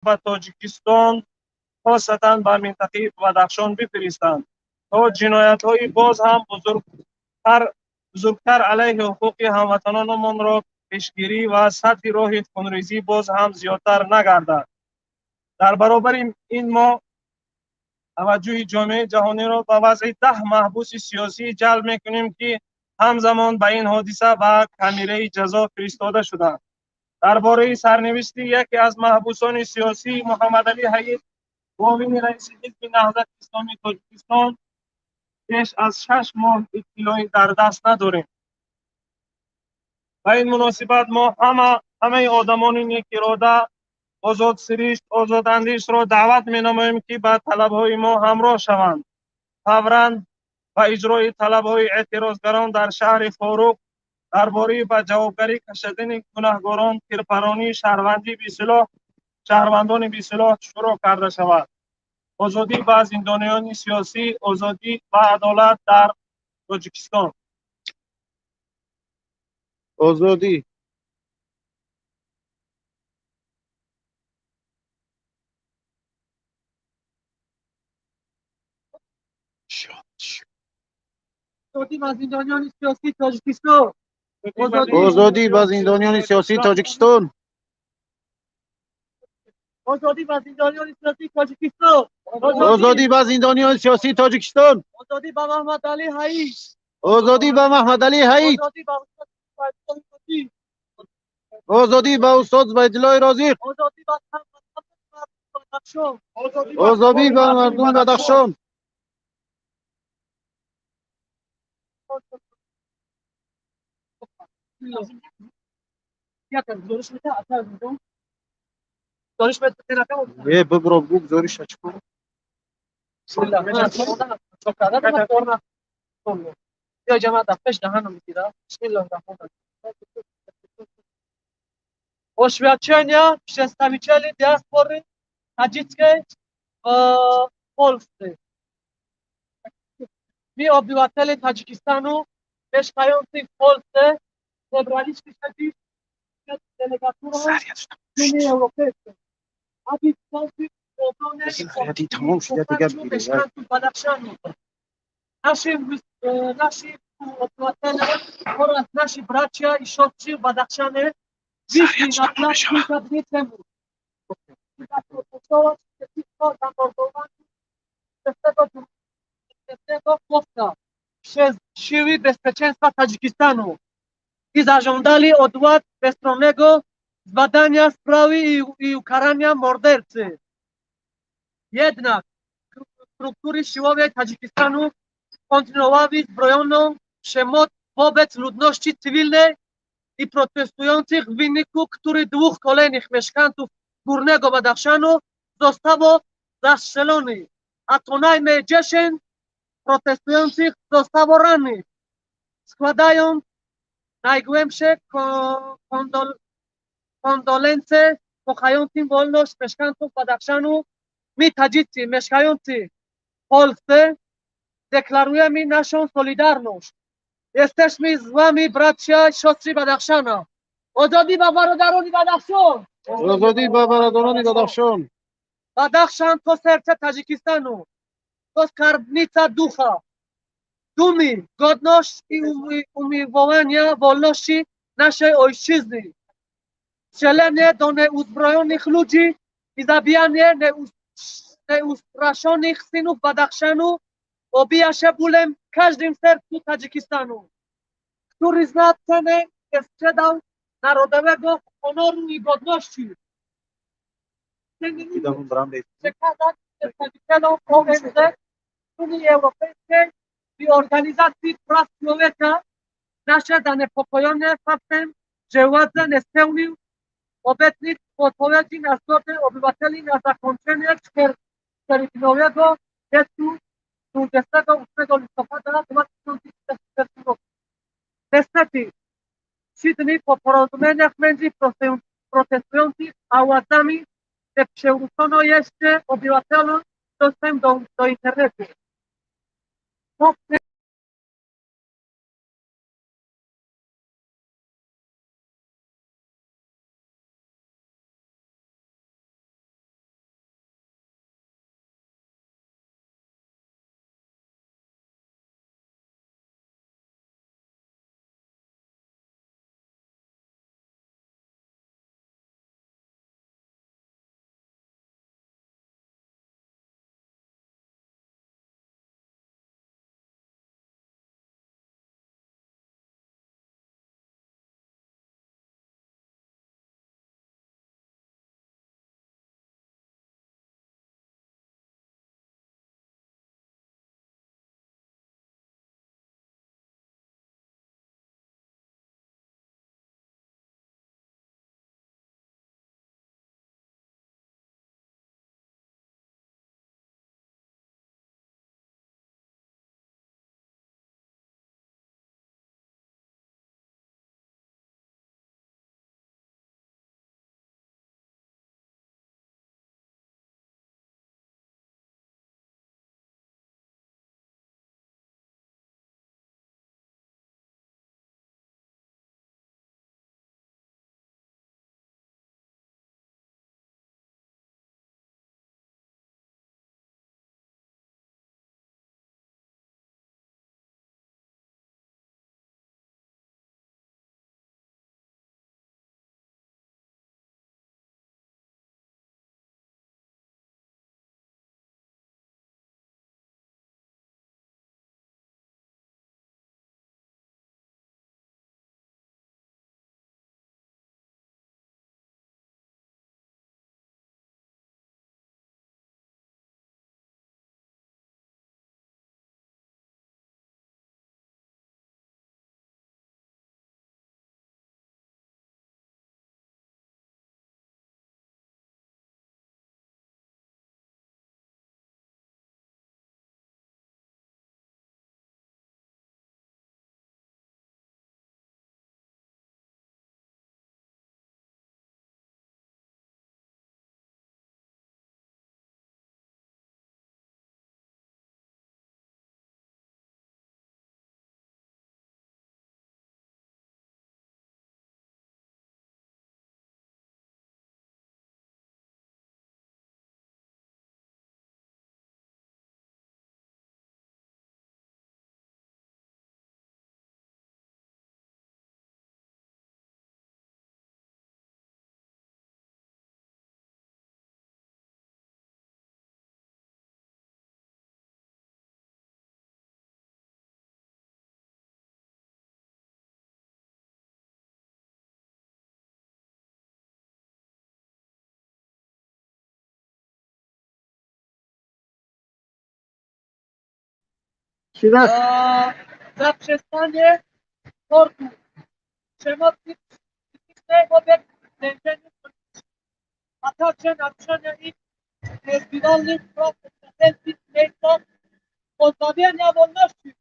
ба Тоҷикистон, хосатан ба минтақаи Бадахшон бифиристанд, то ҷиноятҳои боз ҳам бузургтар алайҳи ҳуқуқи ҳамватанонамонро пешгирӣ ва сатҳи роҳи хунрезӣ боз ҳам зиёдтар нагардад. дар баробари ин мо таваҷҷӯҳи ҷомеаи ҷаҳониро ба вазъи 10 маҳбуси сиёсӣ ҷалб мекунем, ки ҳамзамон ба ин ҳодиса ба камераи ҷазо фиристода шуданд. дар бораи сарнивишти яке аз маҳбусони сиёсӣ Муҳаммадалӣ Ҳаид, муовини раиси ҳизби Наҳзати Исломии Тоҷикистон, беш аз 6 моҳ иттилоӣ дар даст надорем. Ба ин муносибат мо ҳамаи одамони некирода, озодсиришт, озодандешро даъват менамоем, ки ба талабҳои мо ҳамроҳ шаванд. фавран ба иҷрои талабҳои эътирозгарон дар шаҳри Форуқ дар бораи ба ҷавобгарӣ кашидани гунаҳгорон, тирпаронии шаҳрвандони бисилоҳ шурӯъ карда шавад. озодӣ ба зиндониёни сиёсӣ, озодӣ ва адолат дар Тоҷикистон. озодӣ. озодӣ ба зиндониёни сиёсии Тоҷикистон. озодӣ ба зиндониёни сиёсии Тоҷикистон. озодӣ ба зиндониёни сиёсии Тоҷикистон. озодӣ ба зиндониёни сиёсии Тоҷикистон. озодӣ ба Маҳмадалӣ Ҳаид. озодӣ ба Маҳмадалӣ Ҳаид. озодӣ ба Устод Байдуллои Розиқ. озодӣ ба Бадахшон. озодӣ ба мардуми Бадахшон. бибро гузоришаш кун. Oświadczenia przedstawicieli diaspory tadżickiej w Polsce. My, obywatele Tadżykistanu mieszkający w Polsce, zebraliśmy się dziś przed delegaturą Unii Europejskiej, aby wstąpić w obronę i poparciu mieszkańców Badachszanu. Nasi obywatele oraz nasi bracia i siostry w Badachszanie wyszli na plac kilka dni temu, by zaprotestować przeciwko zamordowaniu tego chłopca przez siły bezpieczeństwa Tadżykistanu i zażądali od władz bezstronnego zbadania sprawy i ukarania mordercy. Jednak struktury siłowe Tadżykistanu kontynuowały zbrojoną przemoc wobec ludności cywilnej i protestujących, w wyniku których 2 kolejnych mieszkańców Górnego Badachszanu zostało zastrzelonych, a co najmniej 10 protestujących zostało rannych. Składając najgłębsze kondolencje kochającym wolność mieszkańców Badachszanu, my Tadżycy mieszkający w Polsce deklarujemy naszą solidarność. Jesteśmy z wami, bracia i siostry Badachszana. ozodî ba barodaroni Badachşon. озодӣ ба бародарони Бадахшон. Badachszan to serce Tadżykistanu. To skarbnica ducha, dumy, godność i umiłowania wolności naszej ojczyzny. Strzelenie do nieuzbrojonych ludzi i zabijanie nieustraszonych synów Badachszanu obija się bólem w każdym sercu Tadżykistanu, który zna cenę nie sprzedał narodowego honoru i godności. Przekazać przedstawicielom ONZ, Unii Europejskiej i Organizacji Praw Człowieka nasze zaniepokojenie faktem, że władze nie spełnił obecnych odpowiedzi na zgodę obywateli na zakończenie 4-dniowego gestu 28 listopada 2014 roku. Niestety, 3 dni po porozumieniach między protestujących a władzami nie przywrócono jeszcze obywatelom dostęp do internetu. zaprzestanie sportu, przemocy psychicznej wobec więźniów politycznych, a także naruszenia ich niezbywalnych praw obywatelskich w miejscach pozbawienia wolności.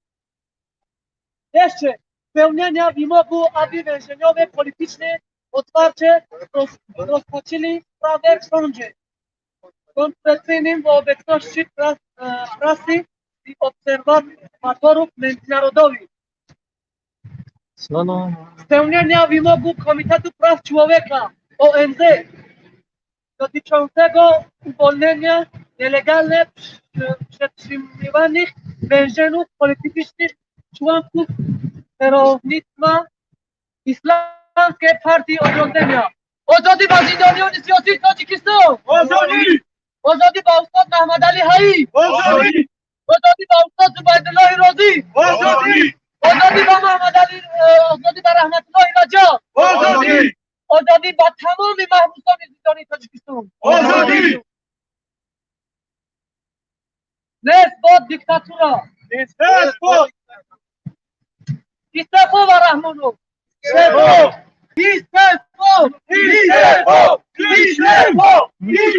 Jeszcze spełnienia wymogu, aby więźniowie polityczni otwarcie rozpatrzyli sprawę w sądzie konstytucyjnym w obecności prasy i obserwatorów międzynarodowych. Spełnienia wymogu Komitetu Praw Człowieka ONZ dotyczącego uwolnienia nielegalnie przetrzymywanych więźniów politycznych członków kierownictwa Islamskiej Partii Odrodzenia. Ozodi Bazidonion siyasi Tajikistan. Ozodi ba Ustad Muhammad Ali Hai. Ozodi ba Ustad Zubaydullah Rozi. Ozodi ba Muhammad Ali Ozodi ba Rahmatullah Raja. Ozodi ba tamami mahbusan zindani Tajikistan. Nesbod diktatura. İstefa ve Rahmanov.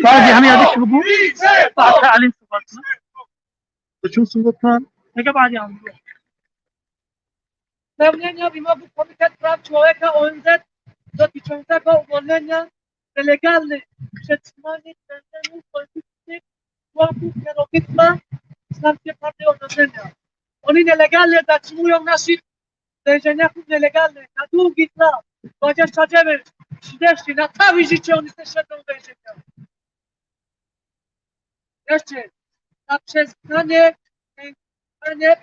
بعضی همین یادش بگو بعد تعلیم صحبت کنم تو چون صحبت کنم دیگه بعدی هم بگو Spełnienia wymogu Komitet Praw Człowieka ONZ dotyczącego uwolnienia nielegalnych przetrzymanych więźniów politycznych członków kierownictwa Islamskiej Partii Odrodzenia. Oni nielegalnie zatrzymują naszych więźniaków nielegalnych na długi czas, 29, 30, na całe życie oni się siedzą w więzieniach. Jeszcze zaprzestanie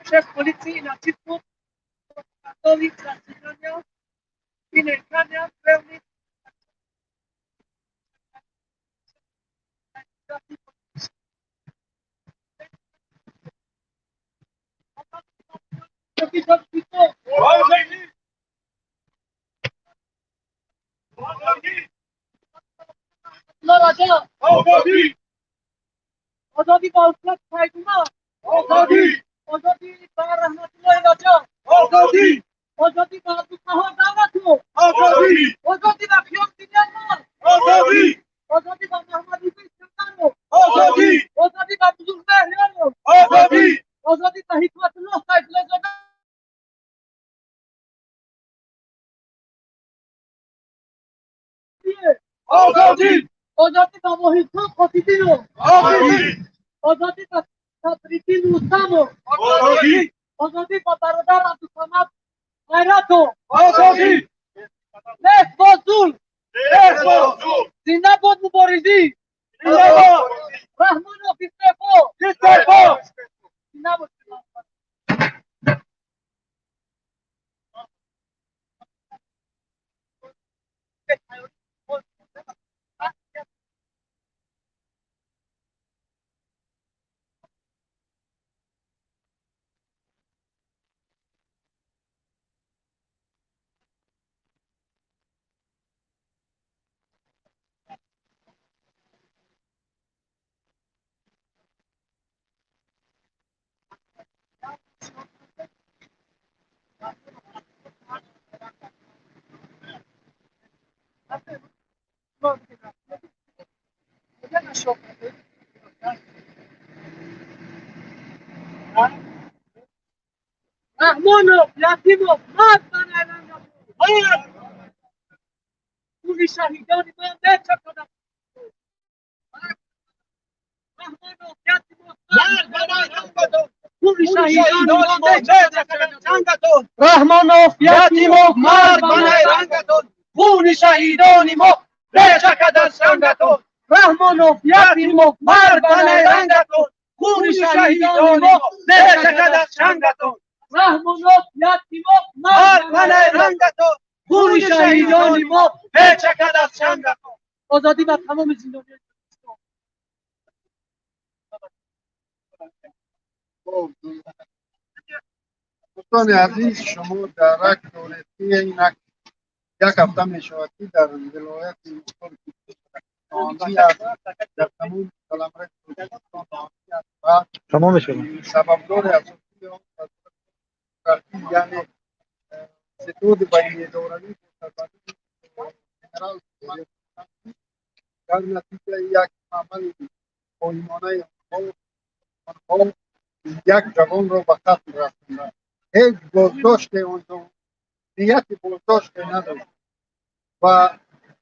przez policję i nacisków gotowych zatrzymania i nękania pełnych Ozodi ba Ustad Saydullah. Ozodi ba Rahmatullah Raja. Ozodi ba Abdullah Dawatu. Ozodi ba Khiyam Dinyanmar. Ozodi ba Muhammad Idris Kandano. Ozodi ba Buzurgmeh Yarov. Ozodi ba Hikmatullah Saydullah. Ozodi ba Mohidjon Khotidinov. Ozodi ba Sadriddin Ustamov. Ozodi ba Baradar Abdusamad Hayratov. Nesbozul. Zindabad Mubarizi. Rahmanov istefa. Zindabad. Rahmanov, Yakimov, Mart Banaylanov. Puli şahidani ben ne çakadan. Rahmanov, Yakimov, Mart Banaylanov. Puli şahidani ben ne çakadan. Rahmanov, Yakimov, Mart Banaylanov. Puli şahidani ben çakadan sangaton. Rahmanov, Yakimov, Mart Banaylanov. Puli şahidani ben çakadan sangaton. Rahmanov, Yakimov, Mart Banaylanov. Puli şahidani ben çakadan sangaton. Azadi ve tamam zindani. دوستان عزیز شما درک دولتی اینک یک هفته میشود در ولایت نامی است در تمام قلمرو بلوچستان نامی است و تمام شد سببدار اساسی آن دموکراسی یعنی ستود بین دورانی جنرال در نتیجه یک عمل قایمانه آنها یک جوان را به قتل رساندند. هیچ بازداشت آنها نیت بازداشت نداشت و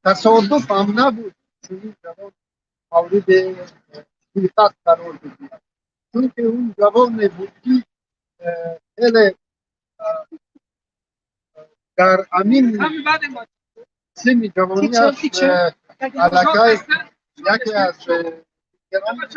تصادف هم نبود چون این جوان مورد سلطت قرار بگیرد، چون که اون جوان بود که خیلی در امین سن جوانیش علاقه یکی از دیگران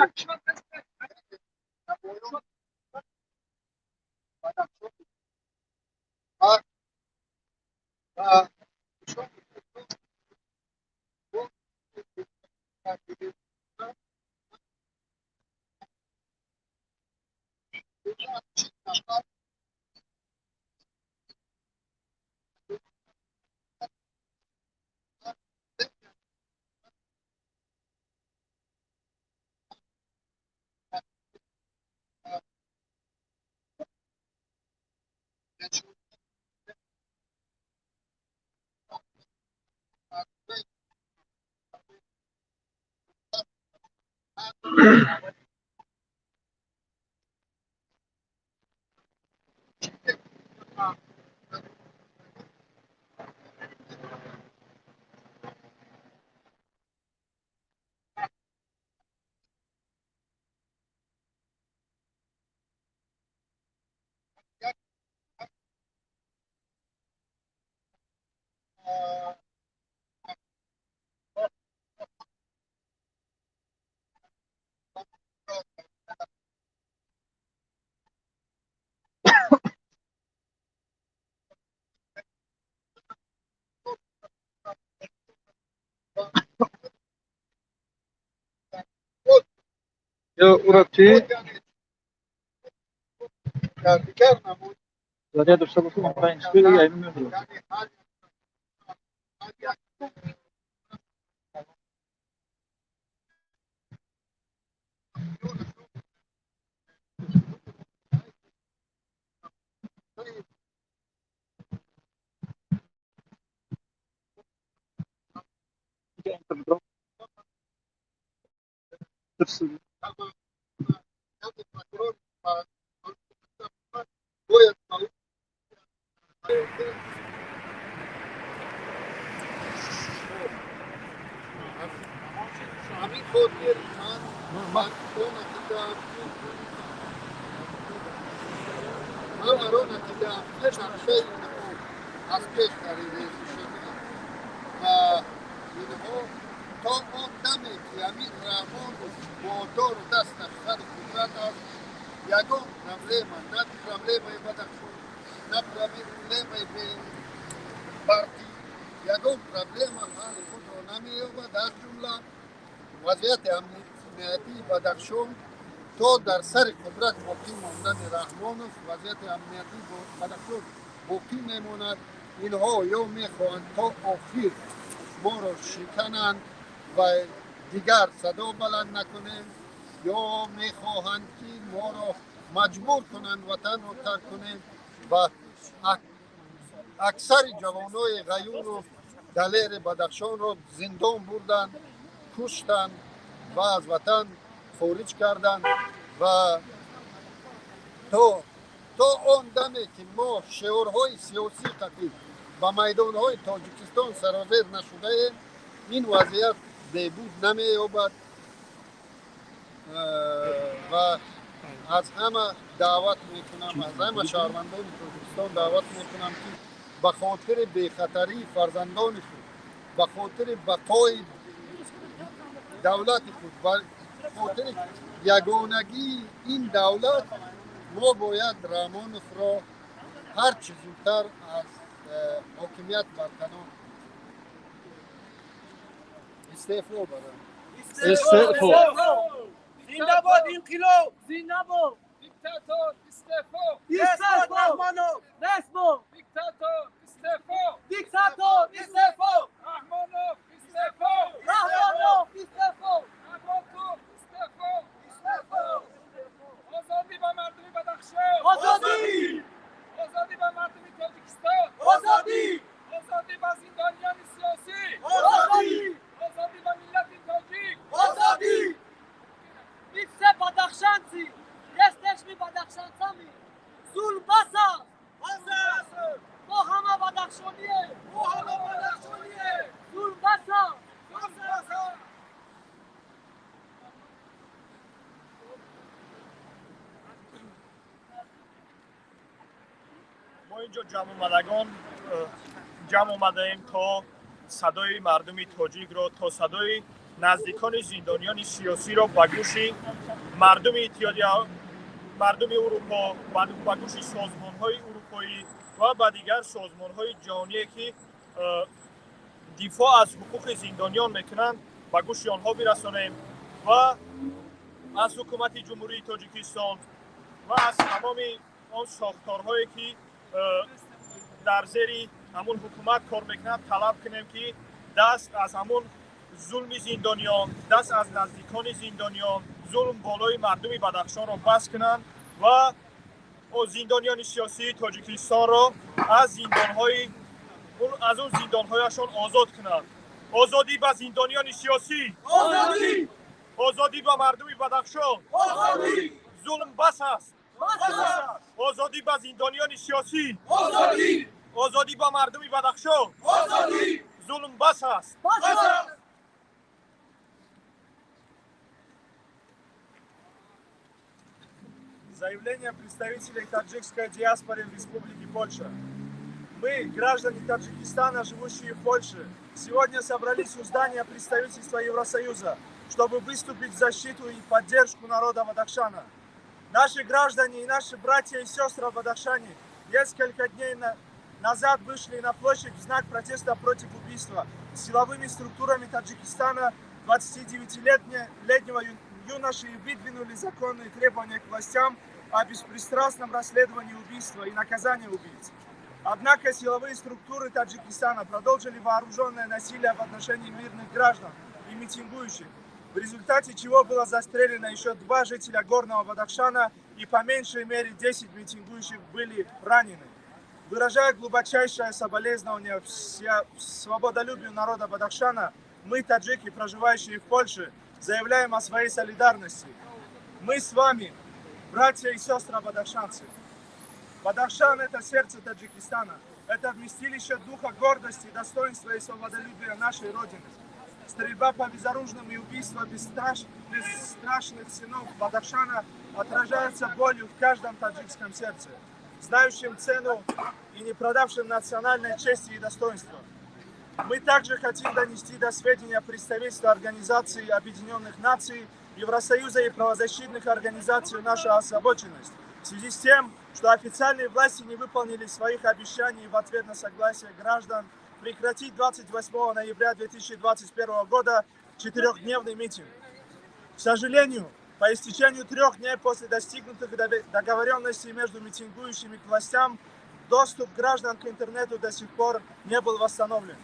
او را چی؟ در دیگر نمود زیادی داشته باشم من پنج شده یا اینو می‌دونم. همین خود من اون نتیجه من نتیجه یه شخصی از پیش خریده شده و اینها تا آن دمی که امیر رحمان با دار و دستش سر قدرت است یگان پرابلم نه پرابلم بدخشان نه پرابلم پارتی یگان پرابلم حال خود را نمی‌یابد از جمله وضعیت امنیتی بدخشان تا در سر قدرت باقی ماندن رحمان است. وضعیت امنیتی بدخشان باقی میماند. اینها یا میخواهند تا آخر ما را شکنند و دیگر صدا بلند نکنیم یا میخواهند که ما را مجبور کنند وطن را ترک کنیم و اکثر جوانای غیور و دلیر بدخشان را زندان بردند، کشتند و از وطن خارج کردند و تا آن دمی که ما شعارهای سیاسی خطیر و میدانهای تاجیکستان سرازیر نشده این وضعیت بهبود نمی‌یابد و از همه دعوت میکنم، از همه شهروندان تاجیکستان دعوت میکنم که به خاطر بخطری فرزندانشون، به خاطر بقای دولت خود، به خاطر یگانگی این دولت ما باید رحمانوف را هر چه زودتر از حاکمیت برکنار استعفا بدهند. زنده‌باد انقلاب، زنده‌باد دیکتاتور استعفا، استعفا رحمانوف، نسبو دیکتاتور استعفا، دیکتاتور استعفا رحمانوف استعفا، رحمانوف استعفا رحمانوف استعفا. آزادی و مردمی بدخشان، آزادی آزادی اینجا جمع اومدیم تا صدای مردم تاجیک رو، تا صدای نزدیکان زندانیان سیاسی رو به گوش مردم اتحادیه، مردم اروپا، به گوش سازمان‌های اروپایی و به دیگر سازمان‌های جهانی که دفاع از حقوق زندانیان میکنند به گوش آنها برسانیم و از حکومت جمهوری تاجیکستان و از تمام آن ساختارهایی که در زیر همون حکومت کار میکنند طلب کنیم که دست از همون ظلم زندانیان، دست از نزدیکان زندانیان، ظلم بالای مردم بدخشان را بس کنند و زندانیان سیاسی تاجیکستان را از اون زندانهایشان آزاد کنند. آزادی به زندانیان سیاسی، آزادی! آزادی به مردم بدخشان، آزادی! ظلم بس است، آزادی به زندانیان سیاسی، آزادی! آزادی به مردم بدخشان، آزادی! ظلم بس است. Заявление представителей таджикской диаспоры в Республике Польша. Мы, граждане Таджикистана, живущие в Польше, сегодня собрались у здания представительства Евросоюза, чтобы выступить в защиту и поддержку народа Бадахшана. Наши граждане и наши братья и сестры в Бадахшане несколько дней назад вышли на площадь в знак протеста против убийства силовыми структурами Таджикистана 29-летнего юноши и выдвинули законные требования к властям о беспристрастном расследовании убийства и наказании убийц. Однако силовые структуры Таджикистана продолжили вооруженное насилие в отношении мирных граждан и митингующих, в результате чего было застрелено еще 2 жителя Горного Бадахшана и по меньшей мере 10 митингующих были ранены. Выражая глубочайшее соболезнование свободолюбию народа Бадахшана, мы, таджики, проживающие в Польше, заявляем о своей солидарности. Мы с вами, братья и сестры бадахшанцы. Бадахшан – это сердце Таджикистана. Это вместилище духа гордости, достоинства и свободолюбия нашей Родины. Стрельба по безоружным и убийство бесстрашных сынов Бадахшана отражается болью в каждом таджикском сердце, знающим цену и не продавшим национальной чести и достоинства. Мы также хотим донести до сведения представительства Организации Объединенных Наций, Евросоюза и правозащитных организаций нашу озабоченность в связи с тем, что официальные власти не выполнили своих обещаний в ответ на согласие граждан прекратить 28 ноября 2021 года 4-дневный митинг. К сожалению, по истечению 3 дней после достигнутых договоренностей между митингующими к властям, доступ граждан к интернету до сих пор не был восстановлен.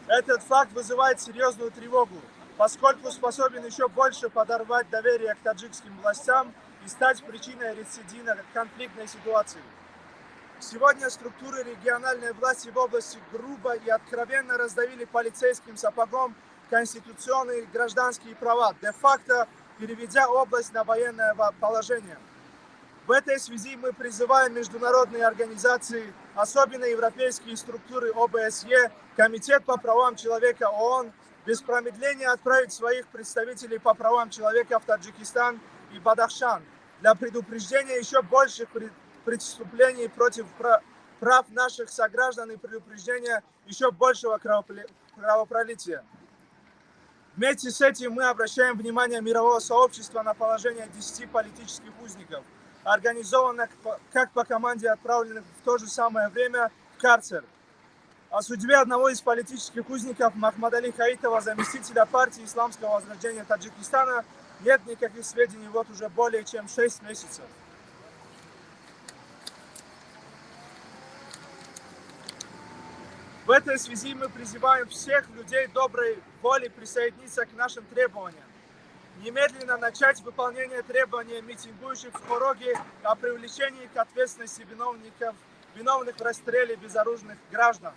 Этот факт вызывает серьезную тревогу, поскольку способен еще больше подорвать доверие к таджикским властям и стать причиной рецидива конфликтной ситуации. Сегодня структуры региональной власти в области грубо и откровенно раздавили полицейским сапогом конституционные и гражданские права, де-факто переведя область на военное положение. В этой связи мы призываем международные организации, особенно европейские структуры ОБСЕ, Комитет по правам человека ООН, без промедления отправить своих представителей по правам человека в Таджикистан и Бадахшан для предупреждения еще больших преступлений против прав наших сограждан и предупреждения еще большего кровопролития. Вместе с этим мы обращаем внимание мирового сообщества на положение 10 политических узников, организованных как по команде, отправленных в то же самое время в карцер. О судьбе одного из политических узников Махмадали Хаитова, заместителя партии Исламского возрождения Таджикистана, нет никаких сведений вот уже более чем 6 месяцев. В этой связи мы призываем всех людей доброй воли присоединиться к нашим требованиям. Немедленно начать выполнение требований митингующих в Хороге о привлечении к ответственности виновных в расстреле безоружных граждан.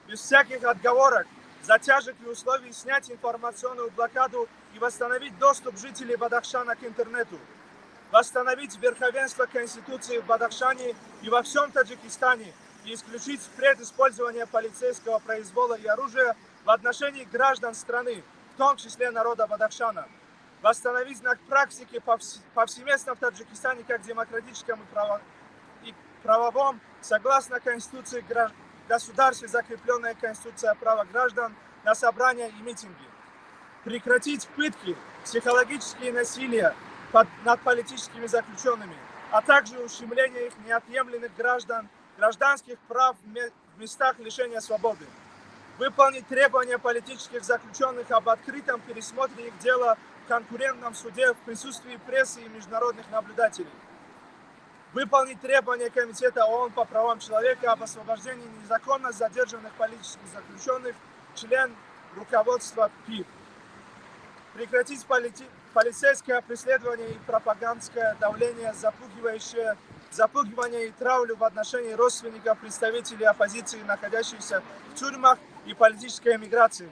Без всяких отговорок, затяжек и условий снять информационную блокаду и восстановить доступ жителей Бадахшана к интернету. Восстановить верховенство Конституции в Бадахшане и во всем Таджикистане и исключить впредь использование полицейского произвола и оружия в отношении граждан страны, в том числе народа Бадахшана. Восстановить знак практики повсеместно в Таджикистане как демократическом и правовом, согласно Конституции государства, закрепленная Конституция права граждан на собрания и митинги. Прекратить пытки, психологические насилия над политическими заключенными, а также ущемление их неотъемлемых гражданских прав в местах лишения свободы. Выполнить требования политических заключенных об открытом пересмотре их дела в конкурентном суде в присутствии прессы и международных наблюдателей. Выполнить требования Комитета ООН по правам человека об освобождении незаконно задержанных политических заключенных, член руководства ПИФ. Прекратить полицейское преследование и пропагандское давление, запугивание и травлю в отношении родственников представителей оппозиции, находящихся в тюрьмах и политической эмиграции.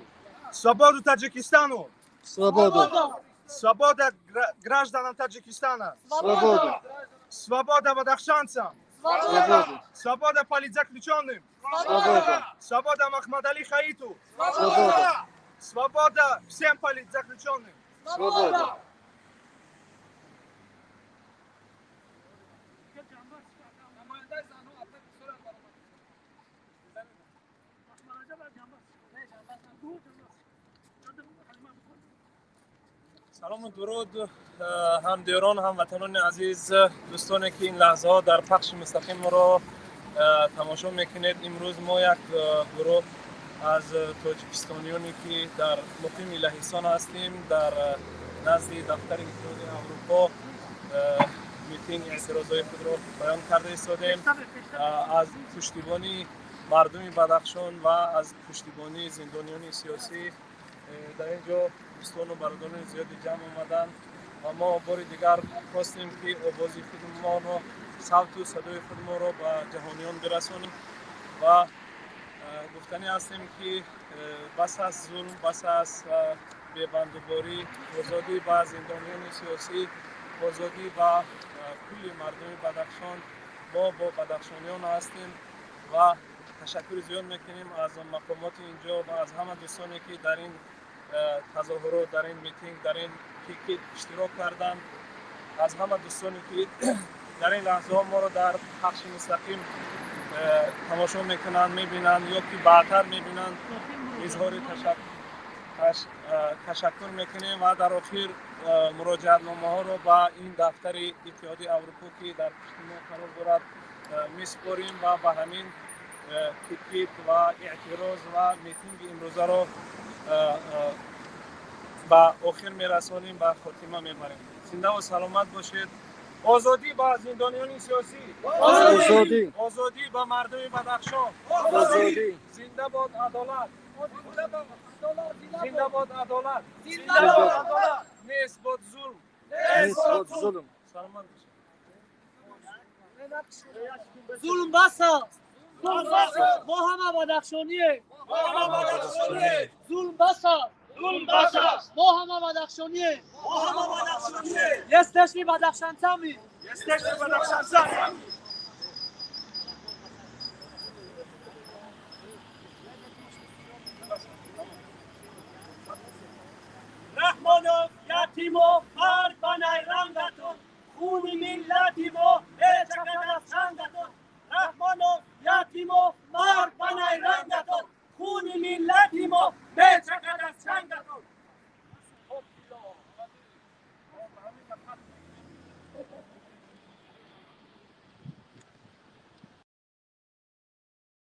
Свободу Таджикистану! Свободу! Свобода гражданам Таджикистана! Свободу! Свобода бадахшанцам! Свободу! Свобода политзаключенным! Свободу! Свобода Махмадали Хаиту! Свободу! Свобода всем политзаключенным! Свободу! سلام و درود همدیران هموطنان عزیز، دوستانی که این لحظه ها در پخش مستقیم ما را تماشا میکنید. امروز ما یک گروه از تاجیکستانیانی که در مقیم لهستان هستیم در نزد دفتر اتحادیه اروپا میتینگ اعتراضای خود را بیان کرده ایستادیم. از پشتیبانی مردم بدخشان و از پشتیبانی زندانیان سیاسی در اینجا دوستان و برادران زیادی جمع آمدن و ما بار دیگر خواستیم که آوازی خودمان و صوت و صدای خودمان را به جهانیان برسانیم و گفتنی هستیم که بس از ظلم، بس از بی‌بندوباری، آزادی به زندانیان سیاسی، آزادی به کل مردم بدخشان. ما با بدخشانیان هستیم و تشکر زیاد میکنیم از مقامات اینجا و از همه دوستانی که در این تظاهرات، در این میتینگ، در این پیکت اشتراک کردن. از همه دوستانی که در این لحظه ها ما رو در پخش مستقیم تماشا میکنن، میبینن یا که بعدتر میبینن، اظهار تشکر میکنیم و در آخر مراجعت نامه ها رو با این دفتر اتحادیه اروپا که در پشت ما قرار دارد میسپاریم و به همین پیکت و اعتراض و میتینگ امروزه رو به آخر میرسانیم، به خاتمه میبریم. زنده و سلامت باشید. آزادی با زندانیان سیاسی، آزادی! آزادی با مردم بدخشان، آزادی! زنده باد عدالت، زنده باد عدالت، نیست باد ظلم. نیست بود ظلم! سلامت باشید. ظلم بسا، ما همه بدخشانیه. ظلم بسا، ما همه بدخشانیه. Jesteśmy Badachszancami. Jesteśmy Badachszancami! رحمانو یتیمو مرد بنای رنگتون خون ملتیمو چقدر از رنگتون رحمانو یتیمو مرد بنای رنگتون خون ملت